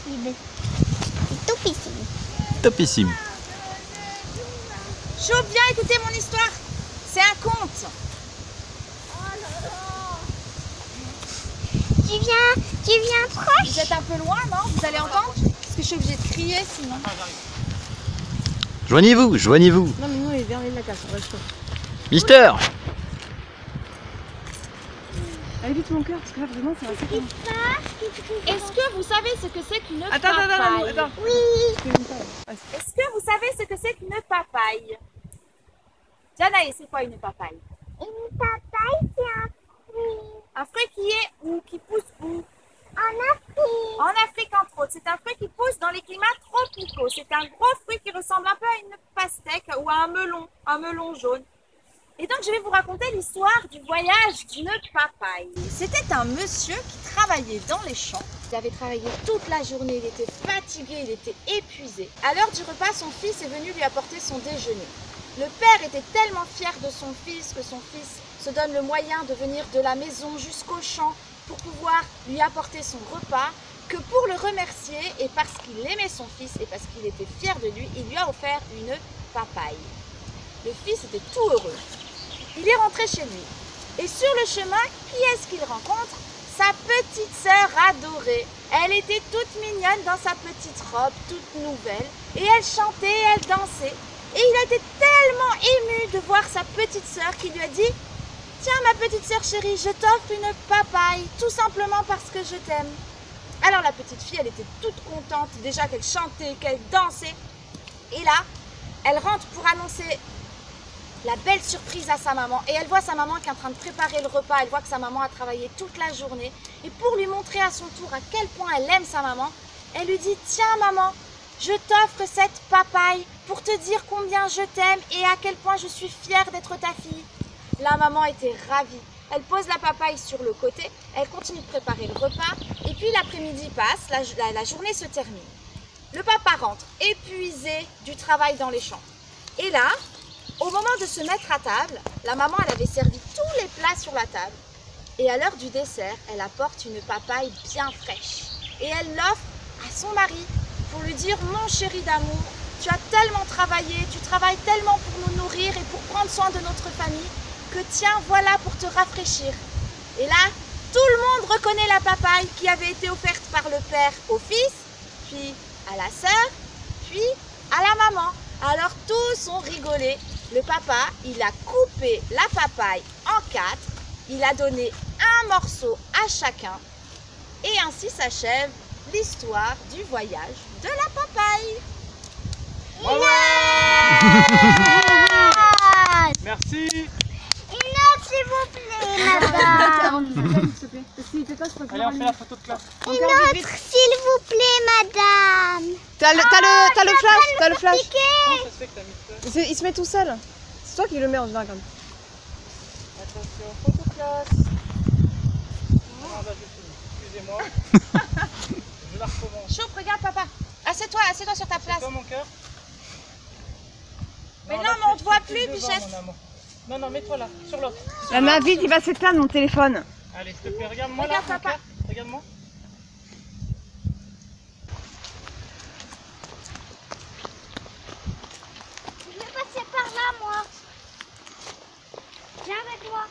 Il est topissime. Topissime. Choup, viens écouter mon histoire. C'est un conte. Tu viens proche? Vous êtes un peu loin, non? Vous allez entendre? Parce que je suis obligée de crier sinon. Joignez-vous, joignez-vous. Non mais nous il vient de la casse, on reste chaud. Mister. Allez vite mon cœur, parce que là vraiment ça va s'éteindre. Est-ce que vous savez ce que c'est qu'une Attends. Oui. Est-ce que vous savez ce que c'est qu'une papaye? Janae, c'est quoi une papaye? Une papaye, c'est un fruit. Un fruit qui est où? Qui pousse où? En Afrique. En Afrique entre autres. C'est un fruit qui pousse dans les climats tropicaux. C'est un gros fruit qui ressemble un peu à une pastèque ou à un melon jaune. Et donc je vais vous raconter l'histoire du voyage d'une papaye. C'était un monsieur qui travaillait dans les champs. Il avait travaillé toute la journée, il était fatigué, il était épuisé. À l'heure du repas, son fils est venu lui apporter son déjeuner. Le père était tellement fier de son fils que son fils se donne le moyen de venir de la maison jusqu'au champ pour pouvoir lui apporter son repas, que pour le remercier et parce qu'il aimait son fils et parce qu'il était fier de lui, il lui a offert une papaye. Le fils était tout heureux. Il est rentré chez lui. Et sur le chemin, qui est-ce qu'il rencontre? Sa petite sœur adorée. Elle était toute mignonne dans sa petite robe, toute nouvelle. Et elle chantait, elle dansait. Et il a été tellement ému de voir sa petite sœur qui lui a dit « Tiens ma petite sœur chérie, je t'offre une papaye, tout simplement parce que je t'aime. » Alors la petite fille, elle était toute contente déjà qu'elle chantait, qu'elle dansait. Et là, elle rentre pour annoncer la belle surprise à sa maman. Et elle voit sa maman qui est en train de préparer le repas. Elle voit que sa maman a travaillé toute la journée. Et pour lui montrer à son tour à quel point elle aime sa maman, elle lui dit « Tiens maman, je t'offre cette papaye pour te dire combien je t'aime et à quel point je suis fière d'être ta fille. » La maman était ravie. Elle pose la papaye sur le côté, elle continue de préparer le repas et puis l'après-midi passe, la journée se termine. Le papa rentre épuisé du travail dans les champs. Et là, au moment de se mettre à table, la maman elle avait servi tous les plats sur la table. Et à l'heure du dessert, elle apporte une papaye bien fraîche. Et elle l'offre à son mari pour lui dire « Mon chéri d'amour, tu as tellement travaillé, tu travailles tellement pour nous nourrir et pour prendre soin de notre famille que tiens, voilà pour te rafraîchir. » Et là, tout le monde reconnaît la papaye qui avait été offerte par le père au fils, puis à la sœur, puis à la maman. Alors tous ont rigolé. Le papa, il a coupé la papaye en 4, il a donné un morceau à chacun et ainsi s'achève l'histoire du voyage de la papaye. Merci. Une autre, s'il vous plaît, madame. Avant de s'il te plaît. Parce qu'il fait pas, je préfère. Allez, on fait la photo de classe. Une autre, s'il vous plaît, madame. T'as le flash, t'as le flash. Comment ça se fait que t'as mis ça? Il se met tout seul. C'est toi qui le mets en général. Attention, photo de classe. Ah bah je finis. Excusez-moi. Je la recommence. Choup, regarde papa. Assieds-toi sur ta place. C'est toi mon cœur? Mais non, là, mais on te voit tu plus, devant, Bichette. mon amour. Non, non, mets-toi là, sur l'autre. La main vide, il va s'éteindre mon téléphone. Allez, s'il te plaît, regarde-moi là, Regarde, mon papa. cœur. Regarde-moi. Je vais passer par là, moi. Viens avec moi.